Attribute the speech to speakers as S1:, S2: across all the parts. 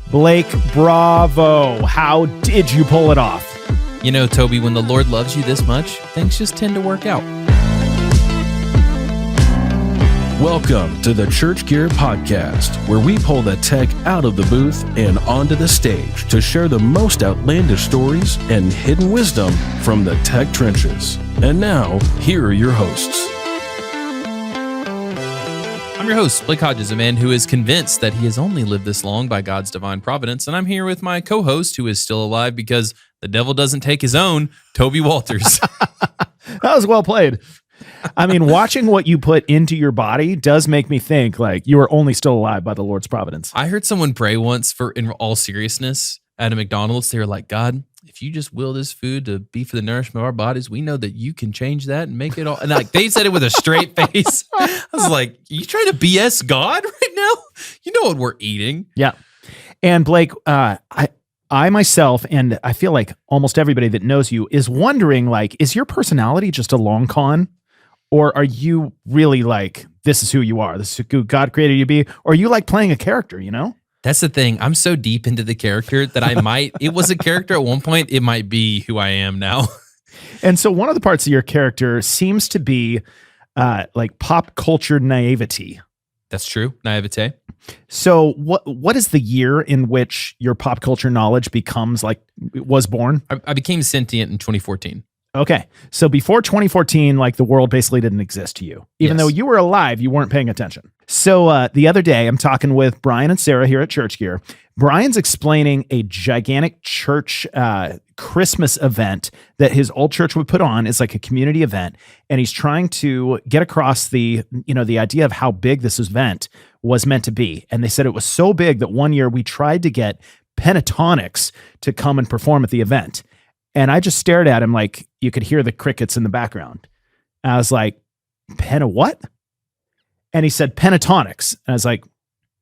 S1: Blake, bravo. How did you pull it off?
S2: You know, Toby, when the Lord loves you this much, things just tend to work out.
S3: Welcome to the Church Gear Podcast, where we pull the tech out of the booth and onto the stage to share the most outlandish stories and hidden wisdom from the tech trenches. And now, here are your hosts.
S2: I'm your host, Blake Hodges, a man who is convinced that he has only lived this long by God's divine providence, and I'm here with my co-host, who is still alive because the devil doesn't take his own, Toby Walters.
S1: That was well played. I mean, watching what you put into your body does make me think like you are only still alive by the Lord's providence.
S2: I heard someone pray once in all seriousness at a McDonald's. They were like, God, if you just will this food to be for the nourishment of our bodies, we know that you can change that and make it all. And like they said it with a straight face. I was like, you trying to BS God right now? You know what we're eating.
S1: Yeah. And Blake, I myself, and I feel like almost everybody that knows you is wondering, like, is your personality just a long con? Or are you really like, this is who you are? This is who God created you to be? Or are you like playing a character, you know?
S2: That's the thing. I'm so deep into the character that it was a character at one point. It might be who I am now.
S1: And so one of the parts of your character seems to be like pop culture naivety.
S2: That's true. Naivete.
S1: So what is the year in which your pop culture knowledge was born?
S2: I became sentient in 2014.
S1: Okay. So before 2014, like the world basically didn't exist to you. Even though you were alive, you weren't paying attention. So the other day, I'm talking with Brian and Sarah here at Church Gear. Brian's explaining a gigantic church Christmas event that his old church would put on. It's like a community event. And he's trying to get across the idea of how big this event was meant to be. And they said it was so big that one year we tried to get Pentatonix to come and perform at the event. And I just stared at him like you could hear the crickets in the background. And I was like, what? And he said, Pentatonix. And I was like,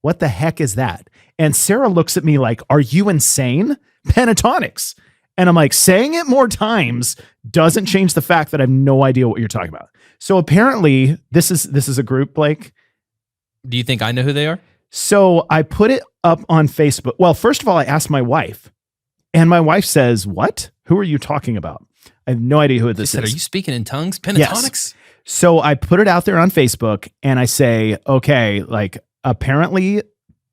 S1: what the heck is that? And Sarah looks at me like, are you insane? Pentatonix. And I'm like, saying it more times doesn't change the fact that I have no idea what you're talking about. So apparently this is a group, Blake.
S2: Do you think I know who they are?
S1: So I put it up on Facebook. Well, first of all, I asked my wife. And my wife says, what? Who are you talking about? I have no idea who this is.
S2: Are you speaking in tongues? Pentatonix?
S1: Yes. So I put it out there on Facebook and I say, okay, like apparently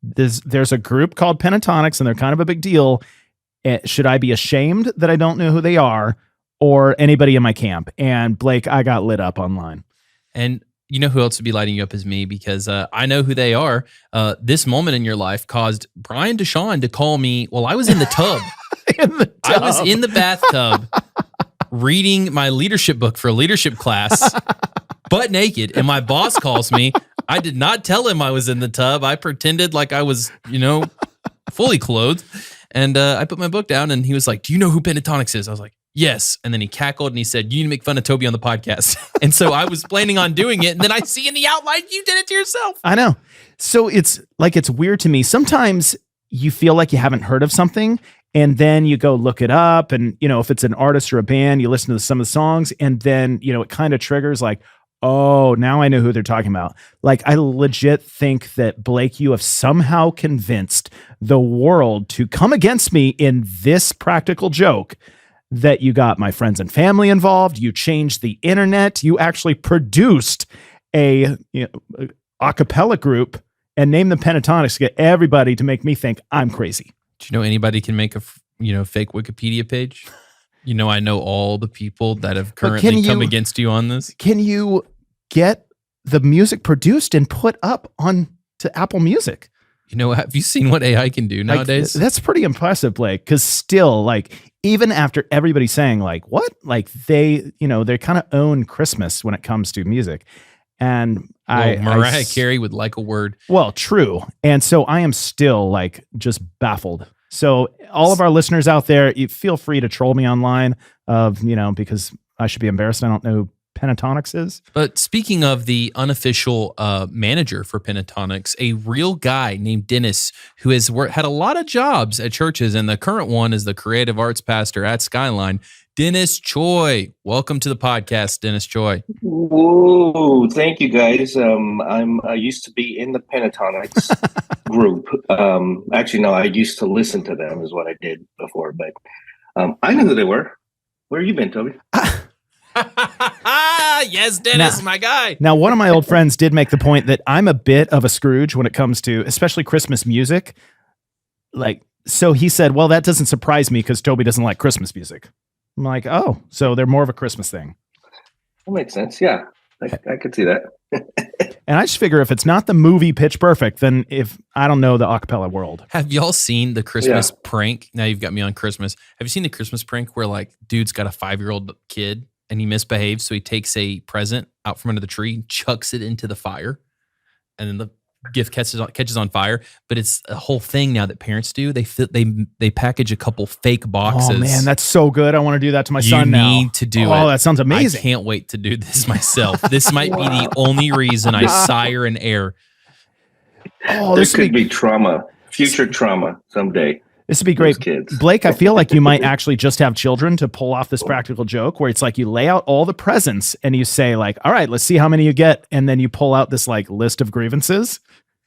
S1: there's a group called Pentatonix and they're kind of a big deal. Should I be ashamed that I don't know who they are or anybody in my camp? And Blake, I got lit up online.
S2: And you know who else would be lighting you up as me because I know who they are. This moment in your life caused Brian Deshawn to call me while I was in the tub. I was in the bathtub reading my leadership book for a leadership class, butt naked, and my boss calls me. I did not tell him I was in the tub. I pretended like I was, fully clothed. And I put my book down and he was like, do you know who Pentatonix is? I was like, yes. And then he cackled and he said, you need to make fun of Toby on the podcast. And so I was planning on doing it. And then I see in the outline, you did it to yourself.
S1: I know. So it's weird to me. Sometimes you feel like you haven't heard of something and then you go look it up. And, if it's an artist or a band, you listen to some of the songs and then, it kind of triggers like, oh, now I know who they're talking about. Like, I legit think that, Blake, you have somehow convinced the world to come against me in this practical joke that you got my friends and family involved. You changed the internet. You actually produced a cappella group and named them Pentatonix to get everybody to make me think I'm crazy.
S2: Do you know anybody can make a fake Wikipedia page? I know all the people that have currently come against you on this.
S1: Can you get the music produced and put up on to Apple Music?
S2: Have you seen what AI can do nowadays?
S1: That's pretty impressive, Blake, because still, like, even after everybody saying, like, what? Like, they kind of own Christmas when it comes to music. And
S2: Mariah Carey would like a word.
S1: Well, true. And so I am still, like, just baffled. So all of our listeners out there, you feel free to troll me online because I should be embarrassed. I don't know who Pentatonix is.
S2: But speaking of the unofficial manager for Pentatonix, a real guy named Dennis who has had a lot of jobs at churches, and the current one is the creative arts pastor at Skyline, Dennis Choy. Welcome to the podcast, Dennis Choy.
S4: Whoa, thank you guys. I used to be in the Pentatonix group. Actually, no, I used to listen to them is what I did before, but I knew who they were. Where have you been, Toby?
S2: Yes, Dennis, my guy.
S1: Now, one of my old friends did make the point that I'm a bit of a Scrooge when it comes to especially Christmas music. So he said, well, that doesn't surprise me because Toby doesn't like Christmas music. I'm like, oh, so they're more of a Christmas thing.
S4: That makes sense. Yeah, I could see that.
S1: And I just figure if it's not the movie Pitch Perfect, then I don't know the acapella world.
S2: Have y'all seen the Christmas prank? Now you've got me on Christmas. Have you seen the Christmas prank where like dude's got a 5-year-old kid and he misbehaves, so he takes a present out from under the tree, chucks it into the fire, and then the gift catches on fire? But it's a whole thing now that parents do. They package a couple fake boxes.
S1: Oh man, that's so good. I want to do that to my son now.
S2: You need to do it.
S1: Oh, that sounds amazing.
S2: I can't wait to do this myself. This might be the only reason I sire an heir.
S4: Oh, this could be trauma, future trauma someday.
S1: This would be great.
S4: Kids.
S1: Blake, I feel like you might actually just have children to pull off this practical joke where it's like you lay out all the presents and you say like, all right, let's see how many you get. And then you pull out this like list of grievances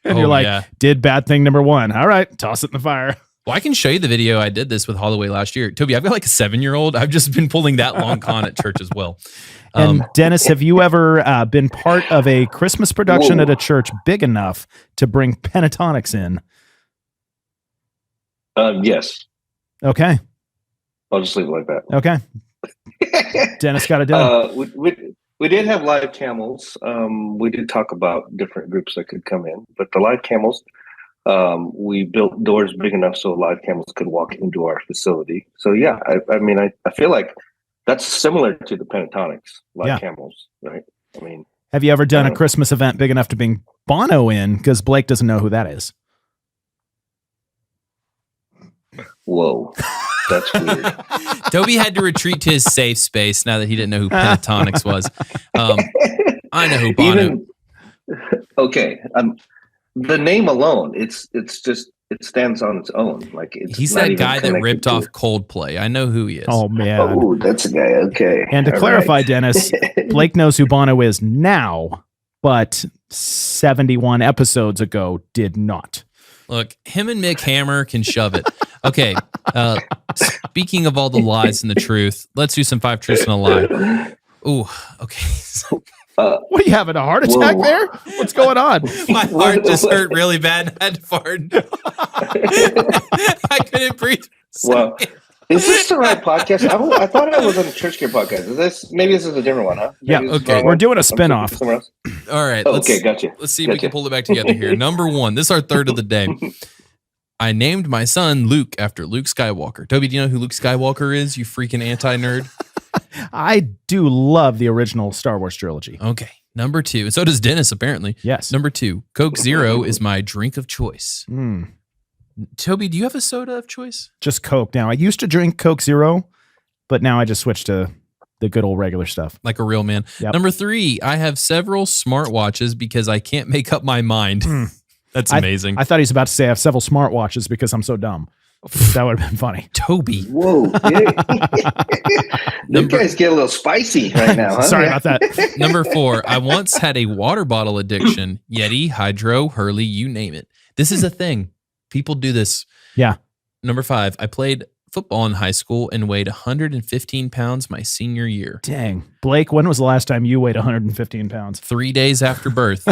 S1: and you're like, did bad thing number 1. All right, toss it in the fire.
S2: Well, I can show you the video. I did this with Holloway last year. Toby, I've got like a 7-year-old. I've just been pulling that long con at church as well.
S1: And Dennis, have you ever been part of a Christmas production at a church big enough to bring Pentatonix in?
S4: Yes.
S1: Okay.
S4: I'll just leave it like that.
S1: Okay. Dennis got it done.
S4: We did have live camels. We did talk about different groups that could come in, but the live camels, we built doors big enough so live camels could walk into our facility. So yeah, I feel like that's similar to the Pentatonix live camels, right? I mean,
S1: have you ever done a Christmas event big enough to bring Bono in? Because Blake doesn't know who that is.
S4: Whoa, that's weird.
S2: Toby had to retreat to his safe space now that he didn't know who Pentatonix was. I know who Bono.
S4: Okay, the name alone, it's just it stands on its own. Like
S2: he's that guy that ripped off Coldplay. I know who he is.
S1: Oh man,
S4: oh that's a guy. Okay,
S1: and to clarify, Dennis, Blake knows who Bono is now, but 71 episodes ago did not.
S2: Look, him and Mick Hammer can shove it. Okay. Speaking of all the lies and the truth, let's do some 5 truths and a lie. Ooh, okay.
S1: What are you having, a heart attack there? What's going on?
S2: My heart just hurt really bad and I had to fart. I couldn't breathe.
S4: Well, is this the right podcast? I thought I was on the Church Gear podcast. Maybe this is a different one, huh?
S1: Maybe okay. We're doing a spinoff.
S2: All right.
S4: Okay, gotcha.
S2: Let's see if we can pull it back together here. Number 1. This is our third of the day. I named my son Luke after Luke Skywalker. Toby, do you know who Luke Skywalker is, you freaking anti-nerd?
S1: I do love the original Star Wars trilogy.
S2: Okay. Number 2. And so does Dennis, apparently.
S1: Yes.
S2: Number 2. Coke Zero is my drink of choice. Toby, do you have a soda of choice?
S1: Just Coke now. I used to drink Coke Zero, but now I just switched to the good old regular stuff.
S2: Like a real man. Yep. Number 3. I have several smartwatches because I can't make up my mind. That's amazing.
S1: I thought he was about to say I have several smartwatches because I'm so dumb. That would have been funny.
S2: Toby.
S4: Whoa. You guys get a little spicy right now, huh?
S1: Sorry about that.
S2: Number 4. I once had a water bottle addiction. Yeti, Hydro, Hurley, you name it. This is a thing. People do this.
S1: Yeah.
S2: Number 5. I played football in high school and weighed 115 pounds my senior year.
S1: Dang. Blake, when was the last time you weighed 115 pounds?
S2: 3 days after birth.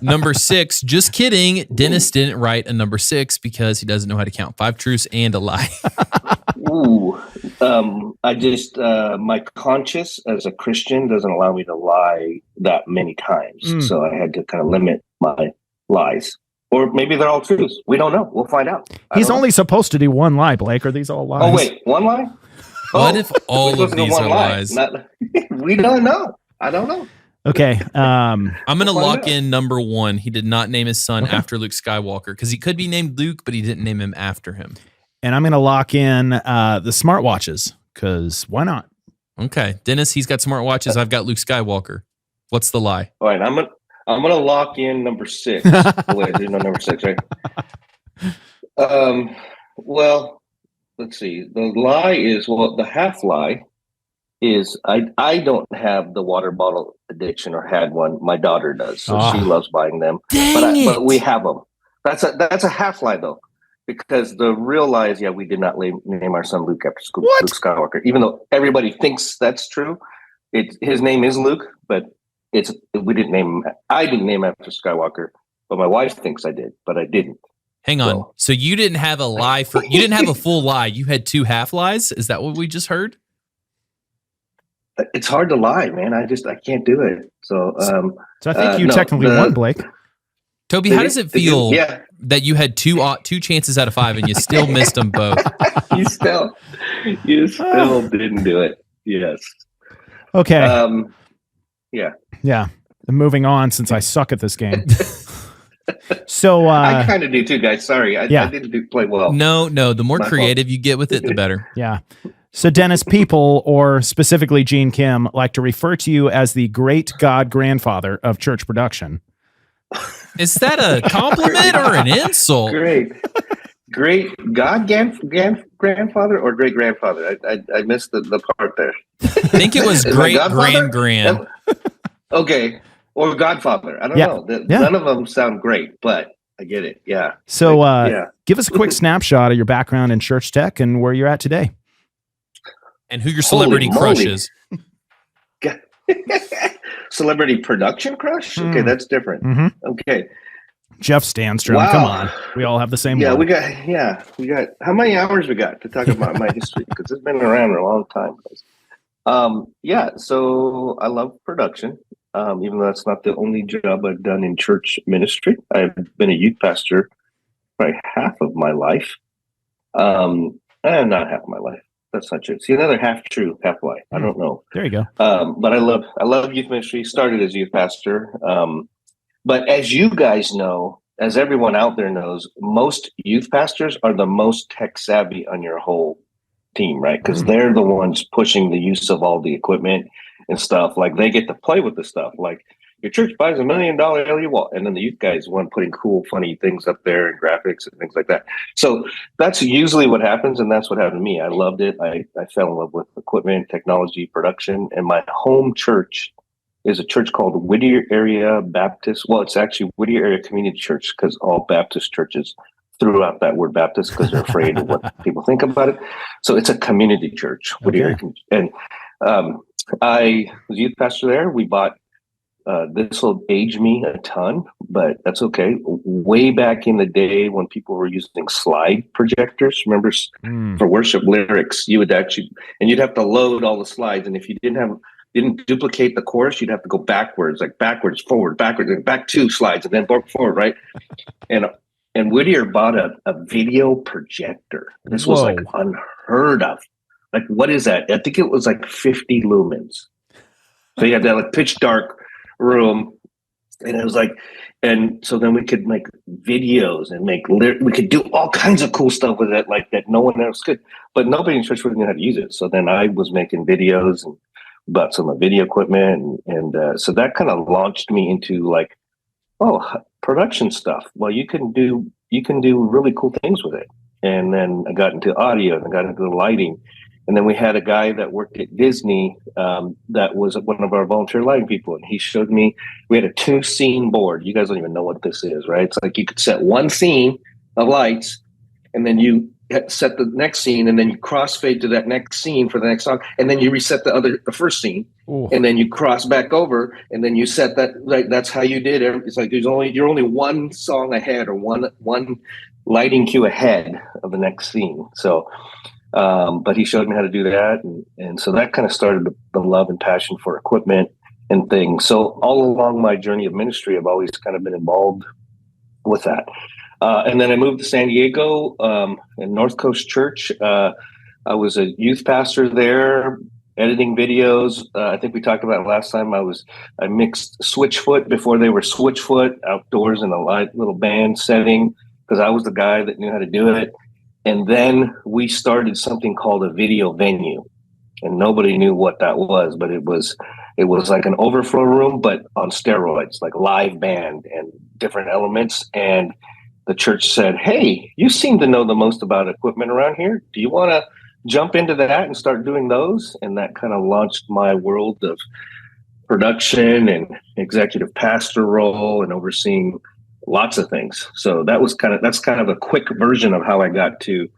S2: Number 6, just kidding. Dennis didn't write a number 6 because he doesn't know how to count. 5 truths and a lie.
S4: Ooh. I just, my conscience as a Christian doesn't allow me to lie that many times. So I had to kind of limit my lies. Or maybe they're all truths. We don't know. We'll find out.
S1: He's only supposed to do one lie, Blake. Are these all lies?
S4: Oh, wait. One lie?
S2: What if all of these are lies?
S4: We don't know. I don't know.
S1: Okay.
S2: I'm going to lock in number 1. He did not name his son after Luke Skywalker because he could be named Luke, but he didn't name him after him.
S1: And I'm going to lock in the smartwatches because why not?
S2: Okay. Dennis, he's got smartwatches. I've got Luke Skywalker. What's the lie?
S4: All right, I'm gonna lock in number 6. Wait, there's no number 6, right? Well, let's see. The lie is, the half lie is I don't have the water bottle addiction or had one. My daughter does, so she loves buying them. But we have them. That's a half lie though, because the real lie is, we did not name our son Luke after school. Luke Skywalker, even though everybody thinks that's true. His name is Luke, but we didn't name him. I didn't name him after Skywalker, but my wife thinks I did, but I didn't.
S2: Hang on. So you didn't have a lie you didn't have a full lie. You had 2 half lies. Is that what we just heard?
S4: It's hard to lie, man. I can't do it. So
S1: I think you technically won, Blake.
S2: Toby, how does it feel that you had 2 chances out of 5 and you still missed them both?
S4: You still didn't do it. Yes.
S1: Okay.
S4: Yeah.
S1: I'm moving on since I suck at this game. So
S4: I kind of do too, guys. Sorry, I didn't play well.
S2: No. The more creative you get with it, the better.
S1: Yeah. So Dennis, people, or specifically Gene Kim, like to refer to you as the great god grandfather of church production.
S2: Is that a compliment or an insult?
S4: Great god grandfather or great grandfather? I missed the part there.
S2: I think it was great grand.
S4: Okay. Or Godfather. I don't know. None of them sound great, but I get it. Yeah.
S1: So give us a quick snapshot of your background in church tech and where you're at today.
S2: And who your celebrity crush is.
S4: Celebrity production crush? Okay, that's different.
S1: Mm-hmm.
S4: Okay.
S1: Jeff Stanstrom. Wow. Come on. We all have the same one.
S4: We got how many hours we got to talk about my history? Because it's been around a long time. So I love production. Even though that's not the only job I've done in church ministry. I've been a youth pastor probably half of my life. And not half of my life. That's not true. See, another half true, half lie. I don't know.
S1: There you go.
S4: But I love youth ministry. Started as a youth pastor. But as you guys know, as everyone out there knows, most youth pastors are the most tech savvy on your whole team, right? Because they're the ones pushing the use of all the equipment and stuff. Like, they get to play with the stuff. Like, your church buys $1 million LED wall, and then the youth guys want putting cool, funny things up there and graphics and things like that. So that's usually what happens, and that's what happened to me. I loved it. I fell in love with equipment, technology, production, and my home church is a church called Whittier Area Baptist. Well, it's actually Whittier Area Community Church, because all Baptist churches threw out that word Baptist because they're afraid of what people think about it. So it's a community church. Whittier, and I was youth pastor there. We bought, this will age me a ton, but that's okay. Way back in the day when people were using slide projectors, remember, for worship lyrics, you would actually, and you'd have to load all the slides. And if you didn't duplicate the chorus, you'd have to go backwards, forward, backwards, and back 2 slides, and then forward, right? And Whittier bought a video projector. This was like unheard of. Like, what is that? I think it was like 50 lumens. So you had that like pitch dark room, and it was like, and so then we could make videos and we could do all kinds of cool stuff with it, like that no one else could. But nobody in church really knew how to use it. So then I was making videos and bought some of the video equipment, and so that kind of launched me into like, production stuff. Well, you can do really cool things with it. And then I got into audio, and I got into the lighting. And then we had a guy that worked at Disney that was one of our volunteer lighting people. And he showed me, we had a 2-scene board. You guys don't even know what this is, right? It's like you could set one scene of lights, and then you set the next scene, and then you crossfade to that next scene for the next song. And then you reset the first scene. Ooh. And then you cross back over, and then you set that, like, that's how you did it. It's like you're only one song ahead, or one lighting cue ahead of the next scene. So, but he showed me how to do that. And so that kind of started the love and passion for equipment and things. So all along my journey of ministry, I've always kind of been involved with that. And then I moved to San Diego, in North Coast Church. I was a youth pastor there, editing videos. I think we talked about it last time. I mixed Switchfoot before they were Switchfoot, outdoors in a little band setting, because I was the guy that knew how to do it. And then we started something called a video venue. and nobody knew what that was, but it was like an overflow room, but on steroids, like live band and different elements. And the church said, "Hey, you seem to know the most about equipment around here. Do you want to jump into that and start doing those?" And that kind of launched my world of production and executive pastor role and overseeing lots of things. So that's kind of a quick version of how I got to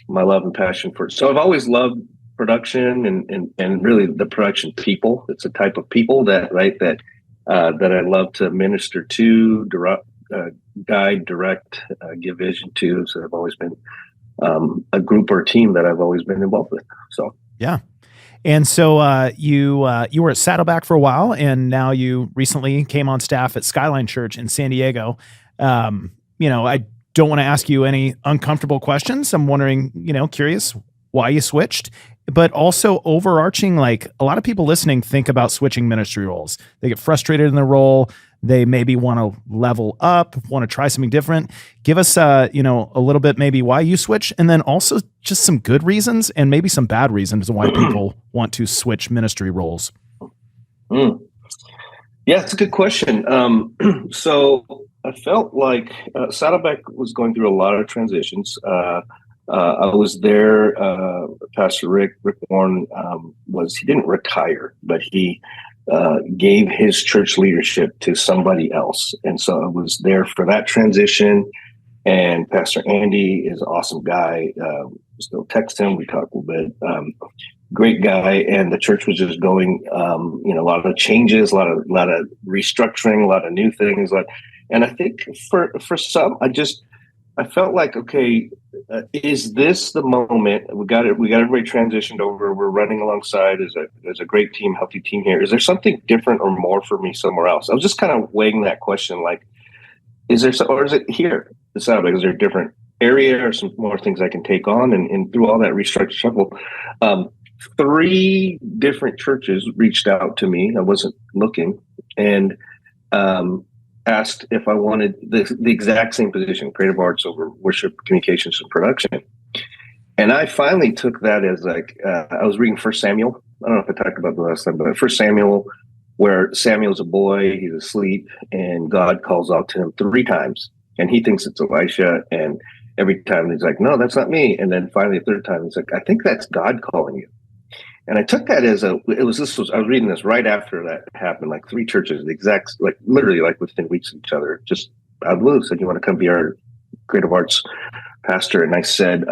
S4: my love and passion for it. So I've always loved production and really the production people. It's a type of people that I love to minister to, guide, direct, give vision to. So I've always been a group or team that I've always been involved with. So
S1: yeah. And so you were at Saddleback for a while, and now you recently came on staff at Skyline Church in San Diego. I don't want to ask you any uncomfortable questions. I'm wondering, curious why you switched, but also overarching, like a lot of people listening think about switching ministry roles. They get frustrated in their role. They maybe want to level up, want to try something different. Give us, a little bit maybe why you switch, and then also just some good reasons and maybe some bad reasons why people want to switch ministry roles.
S4: Yeah, it's a good question. So I felt like Saddleback was going through a lot of transitions. I was there. Pastor Rick Warren he didn't retire, but he gave his church leadership to somebody else. And so I was there for that transition. And Pastor Andy is an awesome guy. Still text him. We talk a little bit. Great guy. And the church was just going, a lot of changes, a lot of restructuring, a lot of new things. And I think for some, I felt like, okay, is this the moment? We got everybody transitioned over. We're running alongside as a great team, healthy team here. Is there something different or more for me somewhere else? I was just kind of weighing that question, like, is it here? Is there a different area or some more things I can take on? And through all that restructure shuffle, 3 different churches reached out to me. I wasn't looking, and asked if I wanted the exact same position, creative arts over worship, communications, and production. And I finally took that as like, I was reading 1 Samuel. I don't know if I talked about the last time, but 1 Samuel, where Samuel's a boy, he's asleep, and God calls out to him 3 times. And he thinks it's Elisha. And every time he's like, no, that's not me. And then finally, the 3rd time, he's like, I think that's God calling you. And I took that as I was reading this right after that happened, like 3 churches, literally within weeks of each other, just out of the blue said, you want to come be our creative arts pastor? And I said,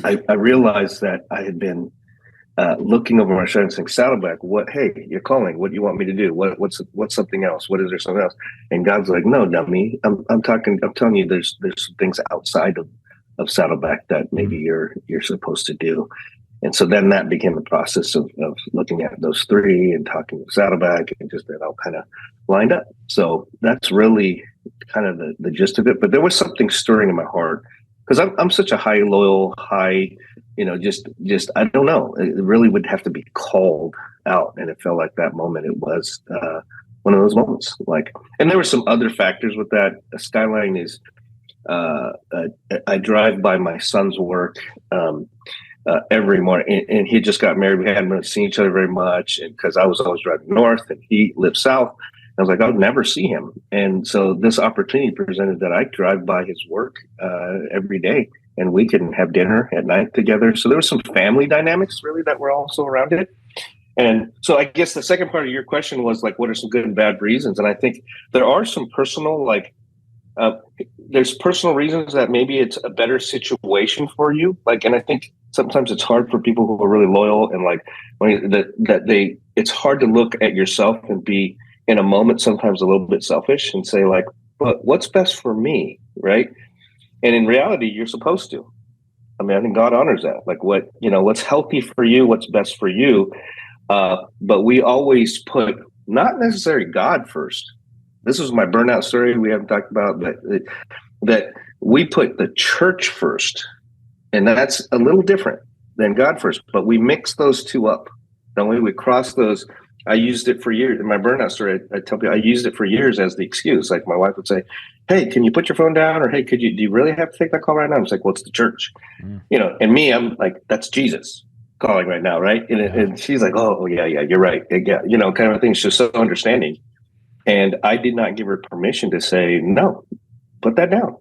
S4: I realized that I had been looking over my shoulder and saying, Saddleback, hey, you're calling, what do you want me to do? What's something else? What is there something else? And God's like, no, dummy, I'm telling you, there's some things outside of Saddleback that maybe you're supposed to do. And so then that became the process of looking at those 3 and talking with Saddleback, and just that all kind of lined up. So that's really kind of the gist of it. But there was something stirring in my heart, because I'm such a loyal, just I don't know. It really would have to be called out, and it felt like that moment. It was one of those moments. And there were some other factors with that. Skyline is I drive by my son's work every morning, and he just got married. We hadn't really seen each other very much, and because I was always driving north and he lived south, I was like, I'll never see him. And so this opportunity presented that I drive by his work every day, and we can have dinner at night together. So there was some family dynamics really that were also around it. And so I guess the second part of your question was like, what are some good and bad reasons? And I think there are some personal, there's personal reasons that maybe it's a better situation for you. And I think sometimes it's hard for people who are really loyal, and it's hard to look at yourself and be in a moment sometimes a little bit selfish and say but what's best for me, right? And in reality, you're supposed to. I mean, I think God honors that. What's healthy for you, what's best for you. But we always put not necessarily God first. This was my burnout story we haven't talked about, but that we put the church first, and that's a little different than God first. But we mix those 2 up, don't we? We cross those. I used it for years in my burnout story. I tell people I used it for years as the excuse. Like my wife would say, "Hey, can you put your phone down?" Or, "Hey, do you really have to take that call right now?" I'm like, "Well, it's the church," And me, I'm like, "That's Jesus. calling right now, right? And she's like, oh yeah, you're right. Yeah, kind of a thing. She's so understanding. And I did not give her permission to say, no, put that down.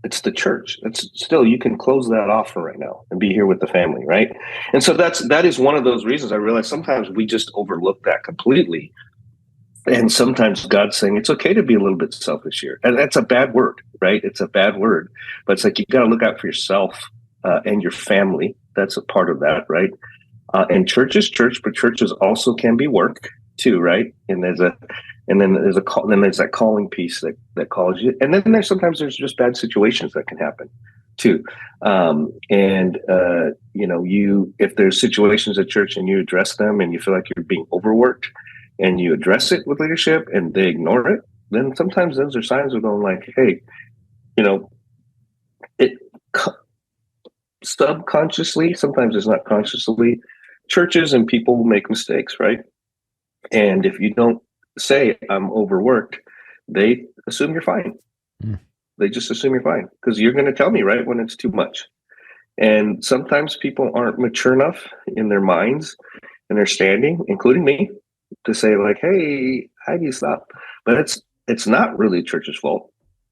S4: It's the church. It's still, you can close that off for right now and be here with the family, right? And so that is one of those reasons I realize sometimes we just overlook that completely. And sometimes God's saying it's okay to be a little bit selfish here. And that's a bad word, right? It's a bad word. But it's like you got to look out for yourself and your family. That's a part of that, right? And church is church, but churches also can be work too, right? And there's that calling piece that calls you. And then there's just bad situations that can happen too. If there's situations at church and you address them and you feel like you're being overworked and you address it with leadership and they ignore it, then sometimes those are signs of going like, hey, subconsciously, sometimes it's not consciously, churches and people make mistakes, right? And if you don't say I'm overworked, they assume you're fine. They just assume you're fine because you're going to tell me, right, when it's too much. And sometimes people aren't mature enough in their minds and their standing, including me, to say like, hey, how do you stop? But it's not really church's fault,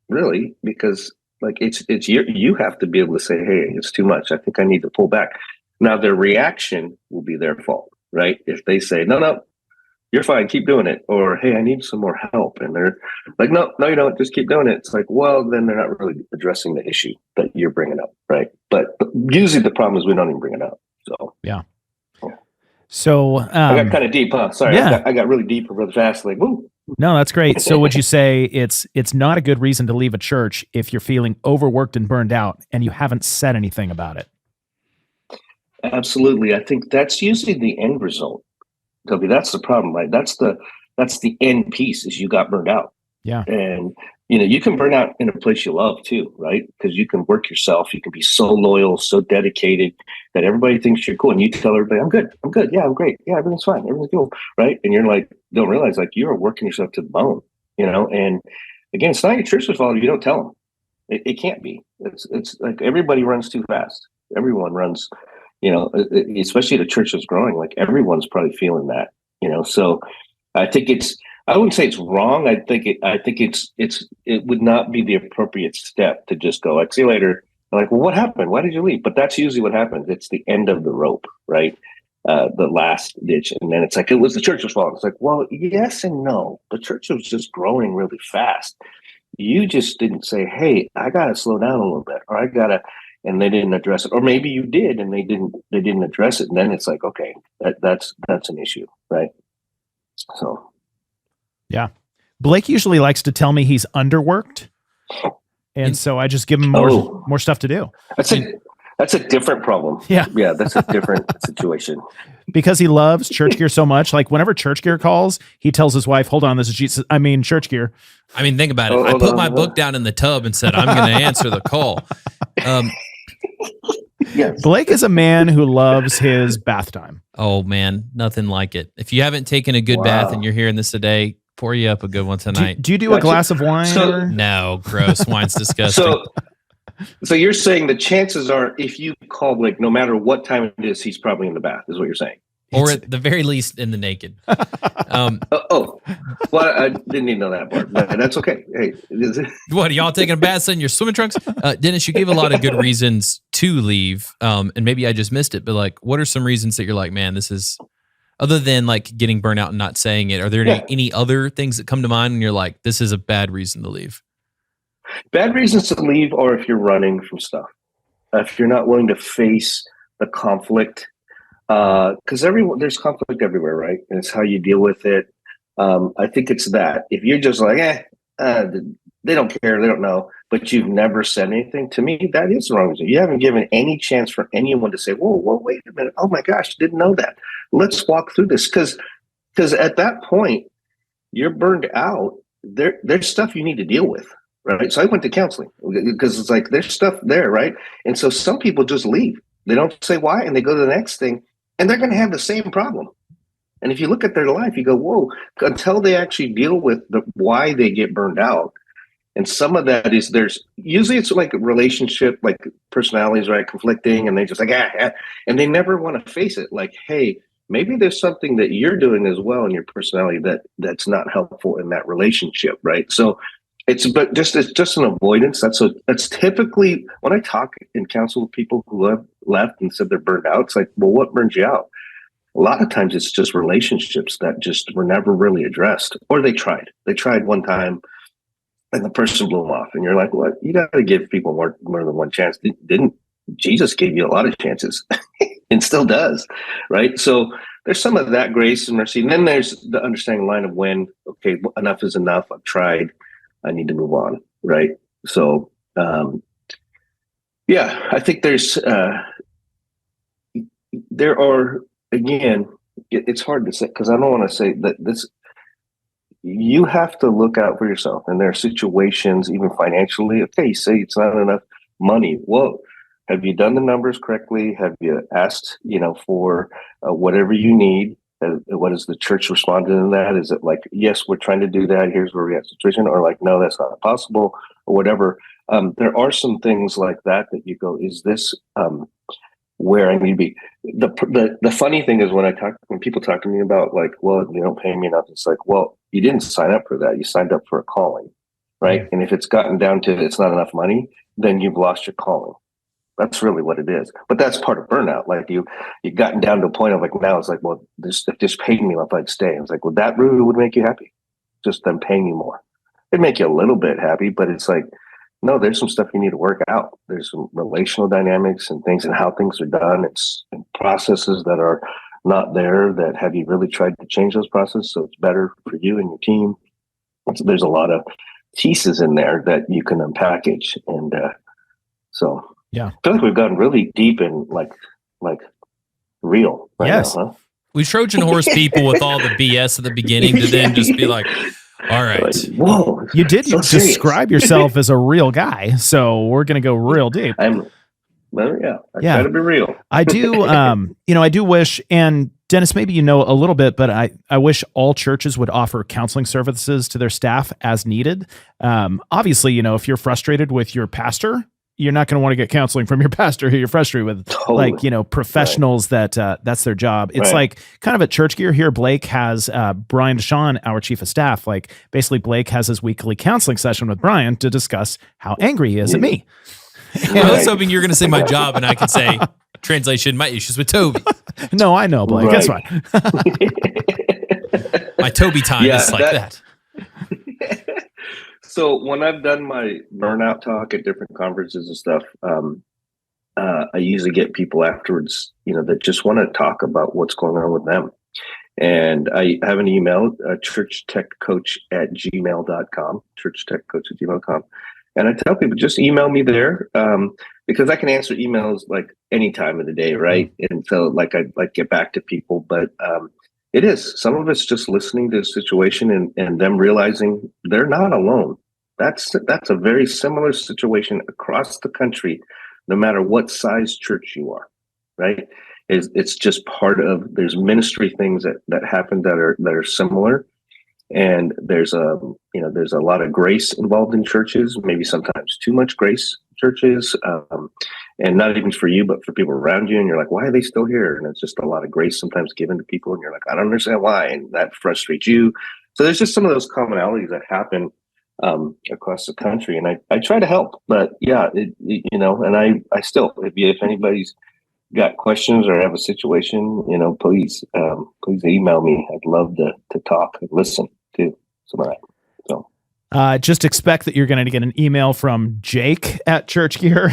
S4: really, because like it's you have to be able to say, hey, it's too much. I think I need to pull back. Now their reaction will be their fault, right? If they say, no, you're fine, keep doing it. Or, hey, I need some more help. And they're like, no, you don't, just keep doing it. It's like, well, then they're not really addressing the issue that you're bringing up, right? But usually the problem is we don't even bring it up. So,
S1: yeah. So
S4: I got kind of deep, huh? Sorry,
S1: yeah.
S4: I got really deep really fast. Like, woo.
S1: No, that's great. So would you say it's not a good reason to leave a church if you're feeling overworked and burned out and you haven't said anything about it?
S4: Absolutely. I think that's usually the end result. Toby, that's the problem, right? That's the end piece is you got burned out.
S1: Yeah.
S4: And, you can burn out in a place you love too, right? Because you can work yourself. You can be so loyal, so dedicated that everybody thinks you're cool. And you tell everybody, I'm good. Yeah, I'm great. Yeah, everything's fine. Everything's cool. Right. And you're like, don't realize like you are working yourself to the bone, and again, it's not your church's fault if you don't tell them. It can't be. It's like everybody runs too fast. Everyone runs, especially the church that's growing, like everyone's probably feeling that, so I think I wouldn't say it's wrong. I think it would not be the appropriate step to just go like, see you later. I'm like, well, what happened? Why did you leave? But that's usually what happens. It's the end of the rope, right? The last ditch. And then it's like, it was the church's fault. It's like, well, yes and no. The church was just growing really fast. You just didn't say, hey, I got to slow down a little bit, or and they didn't address it. Or maybe you did and they didn't address it. And then it's like, okay, that's an issue, right? So.
S1: Yeah. Blake usually likes to tell me he's underworked. And so I just give him more stuff to do.
S4: That's a different problem.
S1: Yeah.
S4: Yeah, that's a different situation.
S1: Because he loves church gear so much. Like whenever church gear calls, he tells his wife, hold on, this is Jesus. I mean, church gear.
S2: I mean, think about it. I put my book down in the tub and said, I'm going to answer the call.
S4: Yes.
S1: Blake is a man who loves his bath time.
S2: Oh man, nothing like it. If you haven't taken a good bath and you're hearing this today, pour you up a good one tonight.
S1: Do you do a glass of wine?
S2: No, gross. Wine's disgusting.
S4: So you're saying the chances are if you call Blake, no matter what time it is, he's probably in the bath, is what you're saying.
S2: Or at the very least in the naked.
S4: Well, I didn't even know that part, but that's okay. Hey,
S2: what, are y'all taking a bath in your swimming trunks? Dennis, you gave a lot of good reasons to leave, and maybe I just missed it, but like, what are some reasons that you're like, man, this is, other than like getting burnt out and not saying it, are there any other things that come to mind when you're like, this is a bad reason to leave?
S4: Bad reasons to leave, or if you're running from stuff, if you're not willing to face the conflict, because there's conflict everywhere, right? And it's how you deal with it. I think it's that if you're just like, they don't care, they don't know, but you've never said anything, to me, that is the wrong reason. You haven't given any chance for anyone to say, whoa, wait a minute. Oh my gosh, didn't know that. Let's walk through this. Because at that point, you're burned out. There's stuff you need to deal with, right? So I went to counseling because it's like, there's stuff there, right? And so some people just leave. They don't say why, and they go to the next thing, and they're going to have the same problem. And if you look at their life, you go, whoa, until they actually deal with why they get burned out, And some of that is usually it's like a relationship, like personalities, right? Conflicting, and they just like, and they never want to face it. Like, hey, maybe there's something that you're doing as well in your personality that's not helpful in that relationship, right? So it's just an avoidance. That's typically when I talk and counsel with people who have left and said they're burned out. It's like, well, what burns you out? A lot of times it's just relationships that just were never really addressed, or they tried one time and the person blew them off, and you're like, what? You got to give people more than one chance. Didn't Jesus gave you a lot of chances and still does, right? So there's some of that grace and mercy. And then there's the understanding line of when, okay, enough is enough. I've tried. I need to move on, right? So, yeah, I think there are, again, it's hard to say because I don't want to say that this. You have to look out for yourself, and there are situations, even financially. Okay, you say it's not enough money. Well, have you done the numbers correctly? Have you asked, for whatever you need? What is the church responding to that? Is it like, yes, we're trying to do that. Here's where we have situation, or like, no, that's not possible, or whatever. There are some things like that you go, is this where I need to be? The funny thing is when people talk to me about like, well, they don't pay me enough. It's like, well, you didn't sign up for that. You signed up for a calling, right? And if it's gotten down to it's not enough money, then you've lost your calling. That's really what it is. But that's part of burnout. Like you gotten down to a point of like, now it's like, well, if this paid me enough, I'd stay. It's like, well, that really would make you happy. Just them paying you more. It'd make you a little bit happy, but it's like, no, there's some stuff you need to work out. There's some relational dynamics and things and how things are done. It's processes that are not there. That have you really tried to change those processes so it's better for you and your team? So there's a lot of pieces in there that you can unpackage. And so yeah, I feel like we've gotten really deep in like real. Right
S1: yes.
S4: Now, huh?
S2: We Trojan horse people with all the BS at the beginning to then just be like, all right.
S4: Like, whoa.
S1: You did describe yourself as a real guy, so we're going to go real deep.
S4: I try to be real.
S1: I do, I do wish, and Dennis, maybe you know a little bit, but I wish all churches would offer counseling services to their staff as needed. Obviously, if you're frustrated with your pastor, you're not going to want to get counseling from your pastor who you're frustrated with, totally. Professionals that that's their job. It's like kind of at Church Gear here. Blake has Brian Deshawn, our chief of staff. Like basically Blake has his weekly counseling session with Brian to discuss how angry he is at me.
S2: I was hoping you were going to say my job and I could say translation, my issues with Toby.
S1: No, I know, Blake. That's fine.
S2: My Toby time is like that.
S4: So when I've done my burnout talk at different conferences and stuff, I usually get people afterwards, that just want to talk about what's going on with them. And I have an email, churchtechcoach@gmail.com, churchtechcoach@gmail.com. And I tell people, just email me there because I can answer emails like any time of the day, right? And so like I get back to people, but it is. Some of it's just listening to the situation and them realizing they're not alone. That's a very similar situation across the country, no matter what size church you are, right? It's just part of, there's ministry things that happen that are similar. And there's a lot of grace involved in churches, maybe sometimes too much grace in churches, and not even for you, but for people around you. And you're like, why are they still here? And it's just a lot of grace sometimes given to people. And you're like, I don't understand why. And that frustrates you. So there's just some of those commonalities that happen across the country. And I try to help, but yeah, and I still, if anybody's got questions or have a situation, please email me. I'd love to talk and listen to some of that. So
S1: just expect that you're going to get an email from Jake at Church Gear,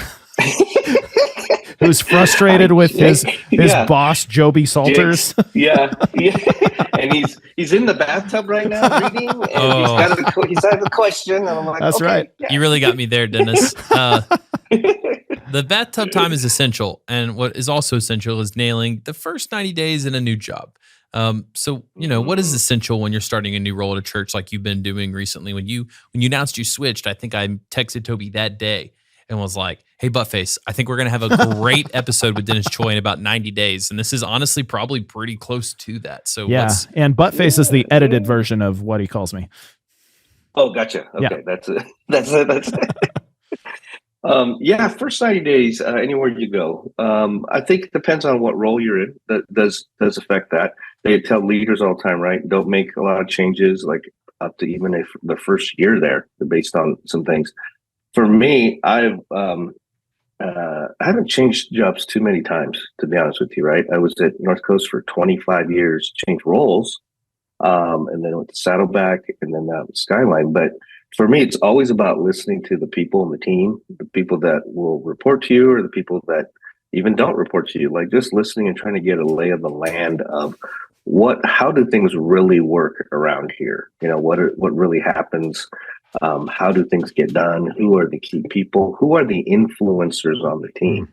S1: who's frustrated with his boss, Joby Salters.
S4: Yeah. And he's in the bathtub right now reading, and he's got a question. And I'm like,
S1: that's right.
S4: Yeah.
S2: You really got me there, Dennis. The bathtub time is essential, and what is also essential is nailing the first 90 days in a new job. So what is essential when you're starting a new role at a church like you've been doing recently? When you announced you switched, I think I texted Toby that day and was like, hey, Buttface, I think we're going to have a great episode with Dennis Choy in about 90 days. And this is honestly probably pretty close to that. So
S1: and Buttface is the edited version of what he calls me.
S4: Oh, gotcha. Okay, that's it. That's it. That's it. Yeah, first 90 days, anywhere you go. I think it depends on what role you're in. That does affect that. They tell leaders all the time, right? Don't make a lot of changes, like up to even if the first year there, based on some things. For me, I haven't changed jobs too many times, to be honest with you, right? I was at North Coast for 25 years, changed roles, and then went to Saddleback, and then now Skyline. But for me, it's always about listening to the people in the team, the people that will report to you, or the people that even don't report to you. Like just listening and trying to get a lay of the land of how do things really work around here? You know, what really happens? How do things get done? Who are the key people? Who are the influencers on the team?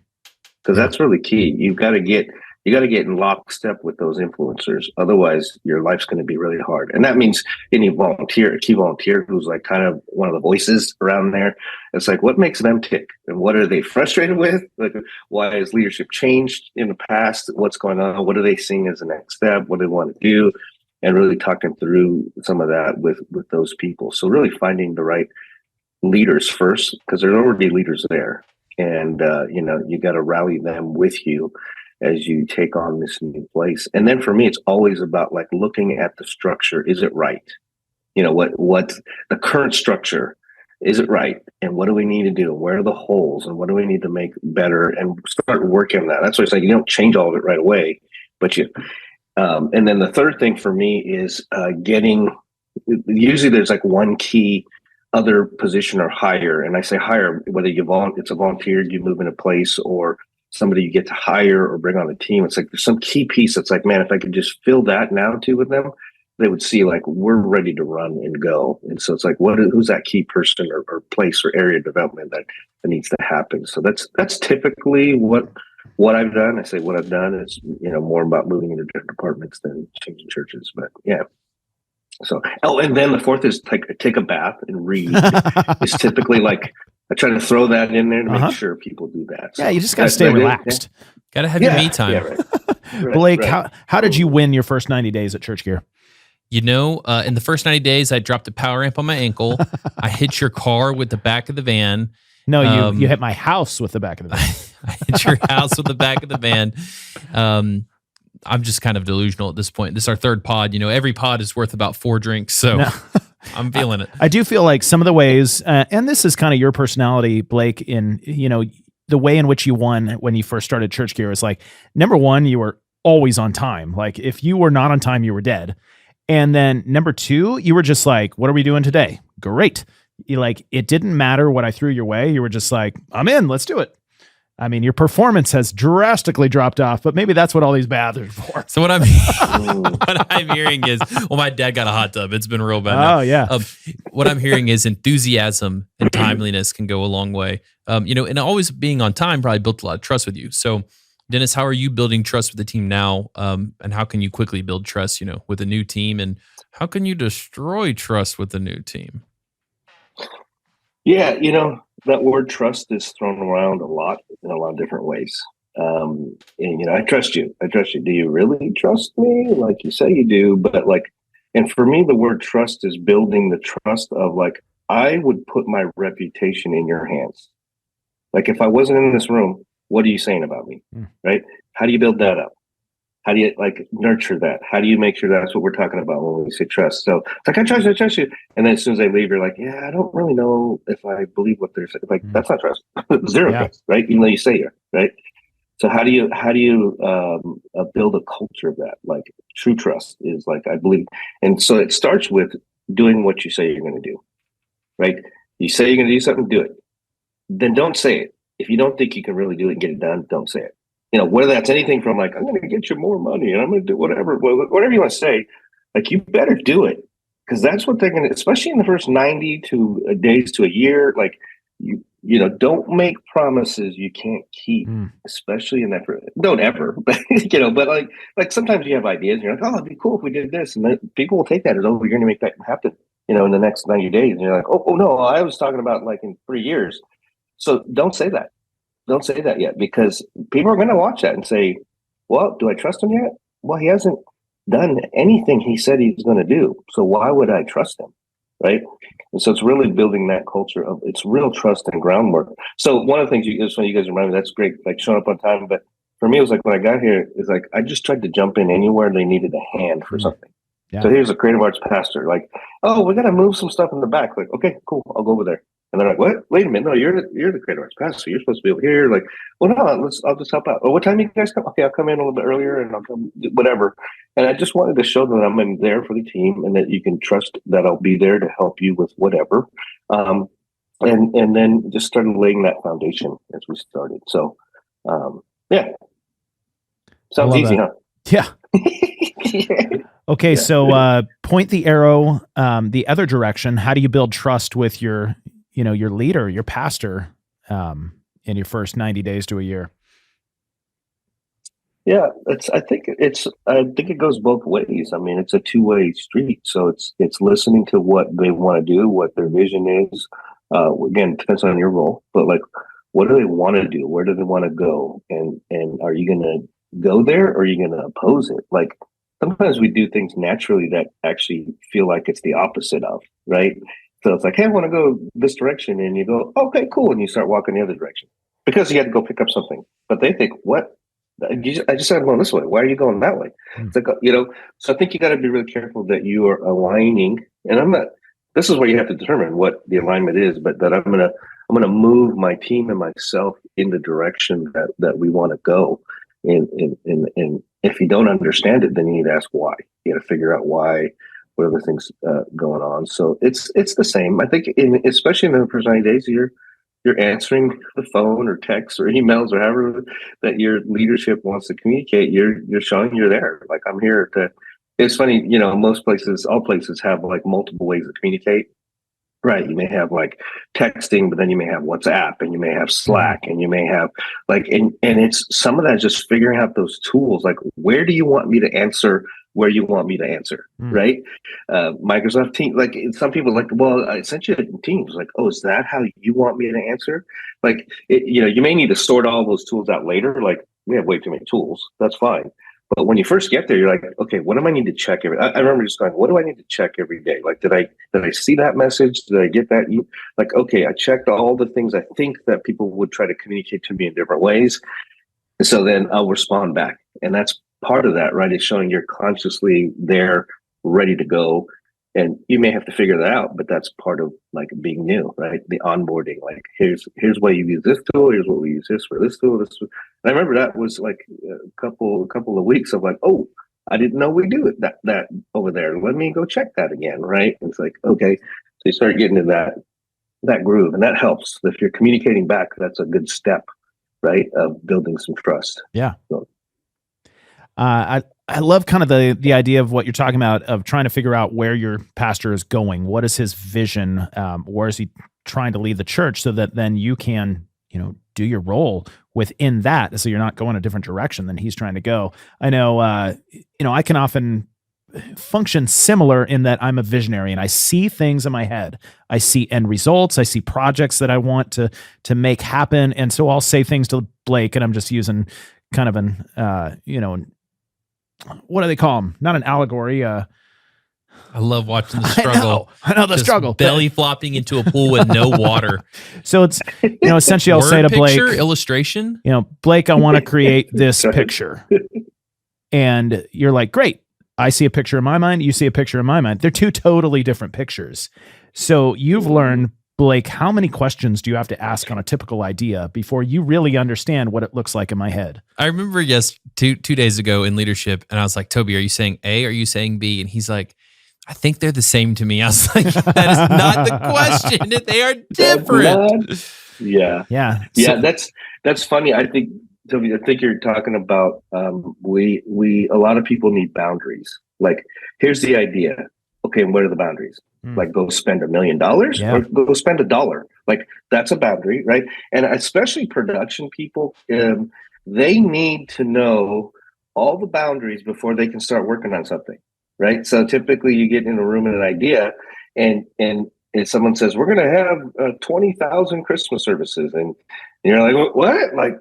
S4: Because that's really key. You got to get in lockstep with those influencers. Otherwise, your life's going to be really hard. And that means any volunteer, a key volunteer who's like kind of one of the voices around there. It's like, what makes them tick? And what are they frustrated with? Like, why has leadership changed in the past? What's going on? What are they seeing as the next step? What do they want to do? And really talking through some of that with those people. So really finding the right leaders first, because there's already leaders there. And, you got to rally them with you as you take on this new place. And then for me, it's always about like looking at the structure. Is it right? You know, what the current structure, is it right? And what do we need to do? Where are the holes? And what do we need to make better? And start working on that. That's why it's like, you don't change all of it right away, but and then the third thing for me is usually there's like one key other position or hire. And I say hire, whether it's a volunteer, you move in a place, or somebody you get to hire or bring on a team. It's like there's some key piece that's like, man, if I could just fill that now too with them, they would see like we're ready to run and go. And so it's like, who's that key person or place or area of development that needs to happen? So that's typically what I've done. I say what I've done is, more about moving into different departments than changing churches. But yeah. So, and then the fourth is take a bath and read. It's typically like, I try to throw that in there to make sure people do that. So
S1: you just got to stay relaxed.
S2: Yeah. Got to have your me time.
S4: Yeah, right.
S1: Blake, right. How did you win your first 90 days at Church Gear?
S2: In the first 90 days, I dropped a power amp on my ankle. I hit your car with the back of the van.
S1: No, you hit my house with the back of the van.
S2: I hit your house with the back of the van. I'm just kind of delusional at this point. This is our third pod. Every pod is worth about 4 drinks. So I'm feeling it.
S1: I do feel like some of the ways, and this is kind of your personality, Blake, in, the way in which you won when you first started Church Gear is like, number one, you were always on time. Like if you were not on time, you were dead. And then number two, you were just like, what are we doing today? Great. It didn't matter what I threw your way. You were just like, I'm in, let's do it. I mean, your performance has drastically dropped off, but maybe that's what all these baths are for.
S2: So what I'm hearing is, my dad got a hot tub. It's been real bad now.
S1: Oh, yeah.
S2: What I'm hearing is enthusiasm and timeliness can go a long way. And always being on time probably built a lot of trust with you. So, Dennis, how are you building trust with the team now? And how can you quickly build trust, with a new team? And how can you destroy trust with a new team?
S4: Yeah, that word trust is thrown around a lot in a lot of different ways. And, I trust you. Do you really trust me? Like you say you do, but and for me, the word trust is building the trust of I would put my reputation in your hands. Like if I wasn't in this room, what are you saying about me? Right? How do you build that up? How do you nurture that? How do you make sure that's what we're talking about when we say trust? So it's I trust you. And then as soon as they leave, you're like, yeah, I don't really know if I believe what they're saying. That's not trust. Zero trust, right? Even though you say you're right. So how do you build a culture of that? True trust is I believe. And so it starts with doing what you say you're going to do, right? You say you're going to do something, do it. Then don't say it. If you don't think you can really do it and get it done, don't say it. Whether that's anything from I'm going to get you more money and I'm going to do whatever you want to say, you better do it, because that's what they're going to, especially in the first 90 days to a year. Don't make promises you can't keep, especially in that. Don't ever, but sometimes you have ideas and you're like, oh, it'd be cool if we did this. And then people will take that as, oh, we're going to make that happen, in the next 90 days. And you're like, oh no, I was talking about in 3 years. So don't say that. Don't say that yet, because people are going to watch that and say, well, do I trust him yet? Well, he hasn't done anything he said he was going to do. So why would I trust him? right? And so it's really building that culture of it's real trust and groundwork. So one of the things is when you guys remind me, that's great, like showing up on time. But for me, it was like when I got here, it's like I just tried to jump in anywhere they needed a hand for something.
S1: Yeah.
S4: So here's a creative arts pastor, like, oh, we got to move some stuff in the back. Like, okay, cool, I'll go over there. And they're like, what? Wait a minute, no, you're the creative arts pastor. You're supposed to be over here. Like, well, no, I'll just help out. Oh, what time you guys come? Okay, I'll come in a little bit earlier, and I'll come whatever. And I just wanted to show them that I'm in there for the team, and that you can trust that I'll be there to help you with whatever. And then just started laying that foundation as we started. So, yeah, sounds easy,
S1: that.
S4: Huh?
S1: Yeah. Okay, so point the arrow the other direction. How do you build trust with your leader, your pastor, in your first 90 days to a year?
S4: Yeah, I think it goes both ways. I mean, it's a two-way street. So it's listening to what they want to do, what their vision is. Again, it depends on your role, but like, what do they want to do? Where do they want to go? And are you going to go there, or are you going to oppose it? Like, sometimes we do things naturally that actually feel like it's the opposite of, right? So it's like, hey, I want to go this direction. And you go, okay, cool. And you start walking the other direction because you had to go pick up something. But they think, what? I just said I'm going this way. Why are you going that way? It's like, so I think you got to be really careful that you are aligning. And this is where you have to determine what the alignment is, but that I'm going to move my team and myself in the direction that we want to go. And if you don't understand it, then you need to ask why. You got to figure out why, what other things going on. So it's the same. I think especially in the first 90 days, you're answering the phone or texts or emails or however that your leadership wants to communicate. You're showing you're there. Like, I'm here to. It's funny, all places have like multiple ways to communicate. Right. You may have like texting, but then you may have WhatsApp, and you may have Slack, and you may have like, and it's some of that just figuring out those tools. Like, where do you want me to answer? Where you want me to answer? Right. Microsoft Teams. Like, some people like, well, I sent you Teams. Like, oh, is that how you want me to answer? Like, you may need to sort all those tools out later. Like, we have way too many tools. That's fine. But when you first get there, you're like, okay, what do I need to check every? I remember just going, what do I need to check every day? Like, did I see that message? Did I get that? Like, okay, I checked all the things I think that people would try to communicate to me in different ways. And so then I'll respond back. And that's part of that, right? Is showing you're consciously there, ready to go. And you may have to figure that out, but that's part of like being new, right? The onboarding, like here's why you use this tool, here's what we use this for this tool, this. And I remember that was like a couple of weeks of like, oh, I didn't know we do it that over there. Let me go check that again, right? And it's like, okay, so you start getting into that groove, and that helps. If you're communicating back, that's a good step, right, of building some trust.
S1: Yeah. So, I love kind of the idea of what you're talking about, of trying to figure out where your pastor is going. What is his vision? Where is he trying to lead the church, so that then you can, do your role within that. So you're not going a different direction than he's trying to go. I know, I can often function similar in that I'm a visionary, and I see things in my head. I see end results. I see projects that I want to make happen. And so I'll say things to Blake, and I'm just using kind of an, what do they call them? Not an allegory.
S2: I love watching the struggle.
S1: I know the struggle.
S2: Belly flopping into a pool with no water.
S1: So it's, essentially I'll say to Blake,
S2: illustration,
S1: Blake, I want to create this picture. And you're like, great. I see a picture in my mind. You see a picture in my mind. They're two totally different pictures. So you've learned, Blake, how many questions do you have to ask on a typical idea before you really understand what it looks like in my head?
S2: I remember, two days ago in leadership, and I was like, Toby, are you saying A? Are you saying B? And he's like, I think they're the same to me. I was like, that is not the question. They are different.
S4: Yeah. That's funny. I think, Toby, you're talking about, we a lot of people need boundaries. Like, here's the idea. Okay, and what are the boundaries? Like, go spend $1 million or go spend $1. Like, that's a boundary, right? And especially production people, they need to know all the boundaries before they can start working on something, right? So typically you get in a room with an idea, and if someone says, we're going to have 20,000 Christmas services, and you're like, what? Like,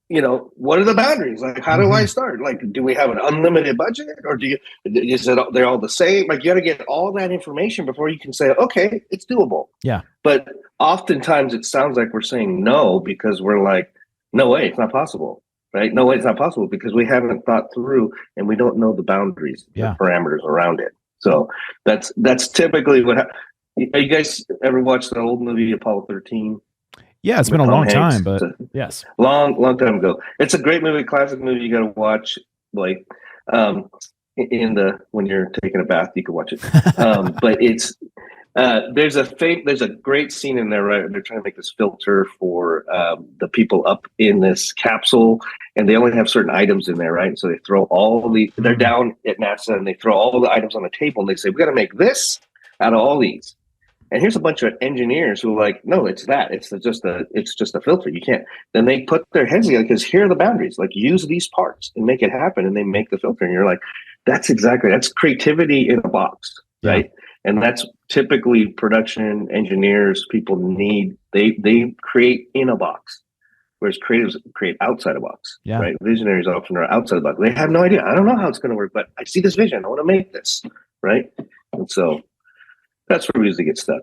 S4: what are the boundaries? Like, how do I start? Like, do we have an unlimited budget, or is it they're all the same? Like, you got to get all that information before you can say, okay, it's doable.
S1: Yeah.
S4: But oftentimes it sounds like we're saying no because we're like, no way, it's not possible, right? No way, it's not possible because we haven't thought through and we don't know the boundaries, the parameters around it. So that's typically what. You guys ever watched the old movie Apollo 13?
S1: Yeah, it's been a long time, but yes,
S4: long time ago. It's a great movie, classic movie. You got to watch, like, when you're taking a bath, you can watch it. But it's there's a great scene in there, right? They're trying to make this filter for the people up in this capsule, and they only have certain items in there, right? So they throw they're down at NASA, and they throw all the items on the table, and they say, we got to make this out of all these. And here's a bunch of engineers who are like, no, it's just a filter. You can't. Then they put their heads together because here are the boundaries. Like, use these parts and make it happen. And they make the filter. And you're like, that's creativity in a box, right? And that's typically production engineers, people need. They create in a box, whereas creatives create outside a box, right? Visionaries often are outside the box. They have no idea. I don't know how it's going to work, but I see this vision. I want to make this, right? And so that's where we usually get stuck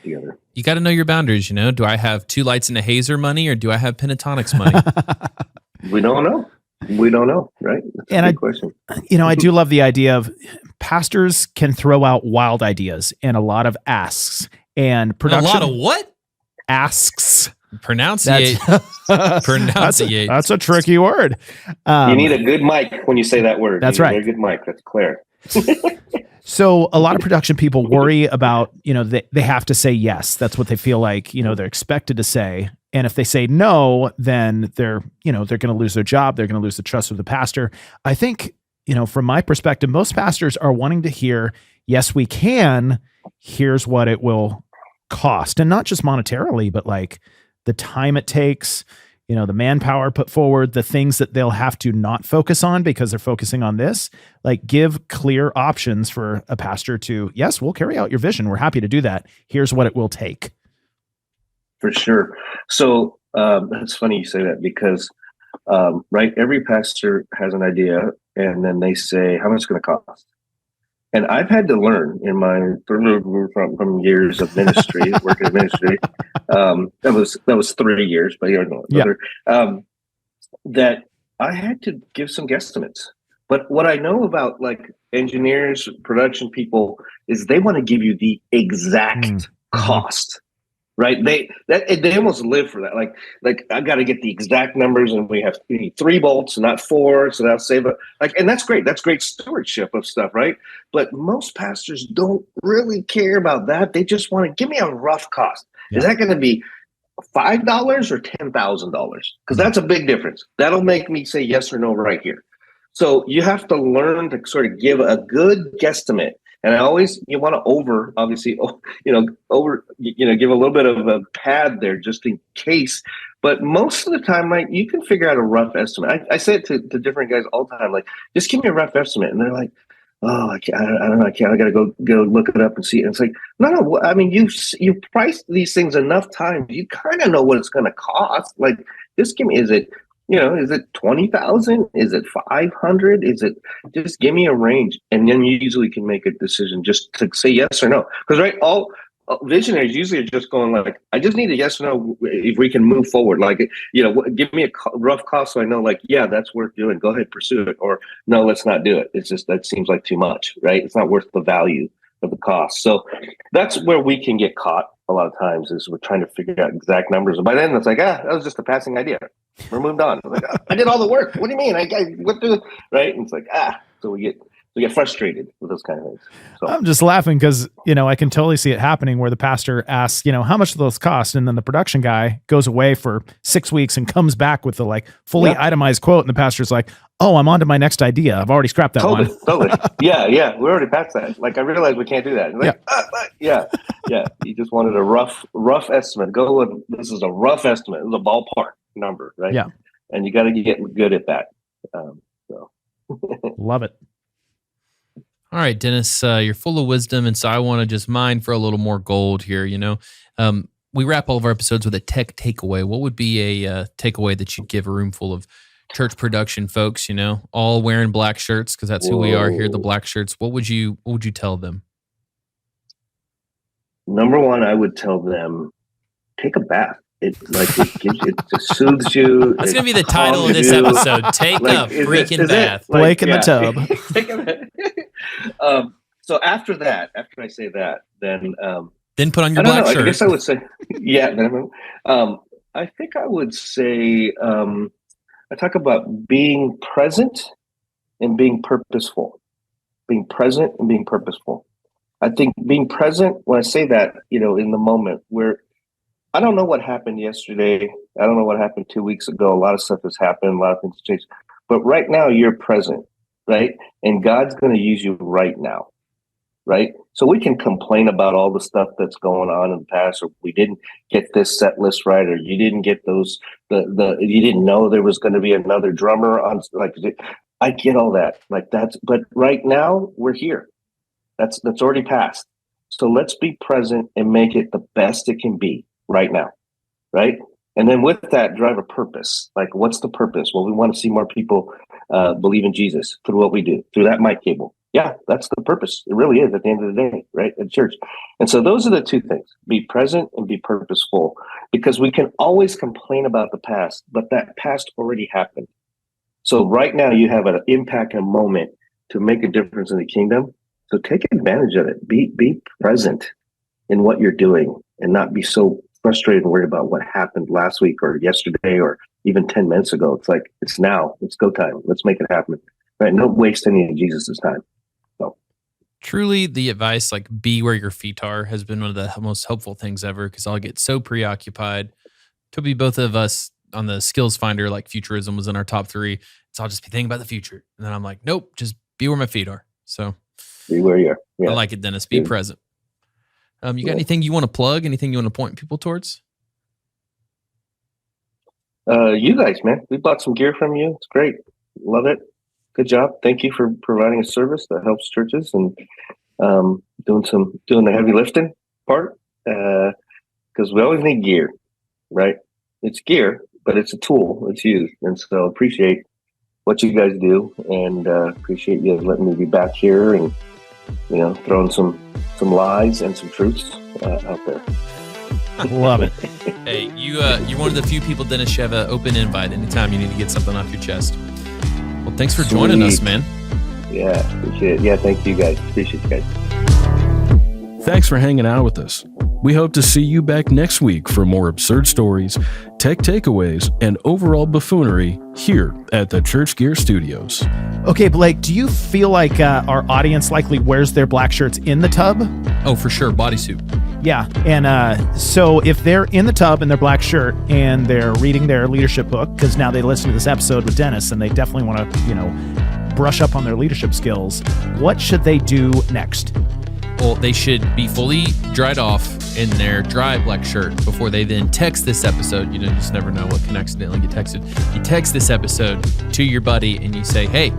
S4: together.
S2: You got to know your boundaries. Do I have 2 lights and a hazer money, or do I have Pentatonix money?
S4: We don't know, right? That's a good question.
S1: I do love the idea of pastors can throw out wild ideas and a lot of asks and production.
S2: A lot of what?
S1: Asks.
S2: Pronunciate.
S1: That's a tricky word.
S4: You need a good mic when you say that word.
S1: That's right.
S4: A good mic. That's clear.
S1: So a lot of production people worry about, they have to say yes. That's what they feel like, they're expected to say. And if they say no, then they're going to lose their job. They're going to lose the trust of the pastor. I think, from my perspective, most pastors are wanting to hear, yes, we can. Here's what it will cost. And not just monetarily, but like the time it takes, the manpower put forward, the things that they'll have to not focus on because they're focusing on this. Like, give clear options for a pastor to, yes, we'll carry out your vision. We're happy to do that. Here's what it will take.
S4: For sure. So it's funny you say that because, right, every pastor has an idea and then they say, how much it's going to cost? And I've had to learn in my from years of ministry, working in ministry. That was 3 years, but that I had to give some guesstimates. But what I know about like engineers, production people is they want to give you the exact cost. Right? They almost live for that. Like I got to get the exact numbers, and we need 3 bolts and not 4, so that'll save it. And that's great. That's great stewardship of stuff, right? But most pastors don't really care about that. They just want to give me a rough cost. Yeah. Is that going to be $5 or $10,000? Because that's a big difference. That'll make me say yes or no right here. So you have to learn to sort of give a good guesstimate. And you want to give a little bit of a pad there just in case. But most of the time, like, you can figure out a rough estimate. I say it to different guys all the time, like, just give me a rough estimate. And they're like, oh, I don't know. I got to go look it up and see it. And it's like, no. I mean, you priced these things enough times. You kind of know what it's going to cost. Like, just give me, is it 20,000? Is it 500? Is it, just give me a range, and then you usually can make a decision just to say yes or no. Because right, all visionaries usually are just going like, I just need a yes or no if we can move forward. Like, give me a rough cost so I know, like, yeah, that's worth doing. Go ahead, pursue it, or no, let's not do it. It's just that seems like too much, right? It's not worth the value of the cost. So that's where we can get caught a lot of times, is we're trying to figure out exact numbers. And by then it's like, that was just a passing idea. We're moved on. Like, I did all the work. What do you mean? I went through, right? And it's like, so we get frustrated with those kind of things. So
S1: I'm just laughing because, I can totally see it happening where the pastor asks, how much do those cost? And then the production guy goes away for 6 weeks and comes back with the fully itemized quote. And the pastor's like, oh, I'm on to my next idea. I've already scrapped that one.
S4: Totally. Yeah. We already passed that. Like, I realized we can't do that. Like, yeah. You just wanted a rough estimate. Go with, this is a rough estimate. It was a ballpark number, right?
S1: Yeah.
S4: And you got to get good at that.
S1: Love it.
S2: All right, Dennis, you're full of wisdom, and so I want to just mine for a little more gold here. we wrap all of our episodes with a tech takeaway. What would be a takeaway that you'd give a room full of church production folks, all wearing black shirts, because that's who we are here, the black shirts. What would you tell them?
S4: Number one, I would tell them, take a bath. It just soothes you.
S2: That's going to be the title of this episode. Take a freaking bath.
S1: Blake in the tub.
S4: So after I say that, then
S2: put on your black shirt.
S4: I guess I would say, I think I would say, I talk about being present and being purposeful. Being present and being purposeful. I think being present, when I say that, in the moment, where I don't know what happened yesterday. I don't know what happened 2 weeks ago. A lot of stuff has happened. A lot of things have changed. But right now, you're present, right? And God's going to use you right now. Right. So we can complain about all the stuff that's going on in the past, or we didn't get this set list right, or you didn't get those, you didn't know there was going to be another drummer on. I get all that. But right now we're here. That's already passed. So let's be present and make it the best it can be right now. Right. And then with that, drive a purpose. Like, what's the purpose? Well, we want to see more people believe in Jesus through what we do, through that mic cable. Yeah, that's the purpose. It really is at the end of the day, right? At church. And so those are the two things: be present and be purposeful, because we can always complain about the past, but that past already happened. So right now you have an impact, a moment to make a difference in the kingdom. So take advantage of it. Be present in what you're doing and not be so frustrated and worried about what happened last week or yesterday or even 10 minutes ago. It's like, it's now. It's go time. Let's make it happen. Right? Don't waste any of Jesus's time.
S2: Truly, the advice, like, be where your feet are, has been one of the most helpful things ever, because I'll get so preoccupied. Toby, both of us on the skills finder, like, futurism was in our top 3. So I'll just be thinking about the future. And then I'm like, nope, just be where my feet are. So
S4: be where you are. Yeah.
S2: I like it, Dennis. Be present. You got anything you want to plug? Anything you want to point people towards?
S4: You guys, man. We bought some gear from you. It's great. Love it. Good job. Thank you for providing a service that helps churches and doing the heavy lifting part, because we always need gear, right? It's gear, but it's a tool. It's used, and so appreciate what you guys do, and appreciate you letting me be back here and throwing some lies and some truths out there.
S1: Love it.
S2: Hey, you're one of the few people, Dennis, you have an open invite anytime you need to get something off your chest. Well, thanks for joining us, man.
S4: Yeah, appreciate it. Yeah, thank you guys. Appreciate you guys.
S3: Thanks for hanging out with us. We hope to see you back next week for more absurd stories, tech takeaways, and overall buffoonery here at the Church Gear Studios.
S1: Okay, Blake, do you feel like our audience likely wears their black shirts in the tub?
S2: Oh, for sure. Bodysuit.
S1: Yeah. And so if they're in the tub in their black shirt and they're reading their leadership book, because now they listen to this episode with Dennis and they definitely want to, brush up on their leadership skills, what should they do next?
S2: Well, they should be fully dried off in their dry black shirt before they then text this episode. You just never know what can accidentally get texted. You text this episode to your buddy and you say, hey,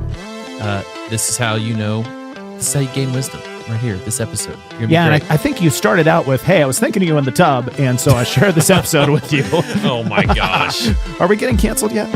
S2: this is how you gain wisdom right here, this episode.
S1: Yeah, and I think you started out with, hey, I was thinking of you in the tub, and so I shared this episode with you.
S2: Oh my gosh.
S1: Are we getting canceled yet?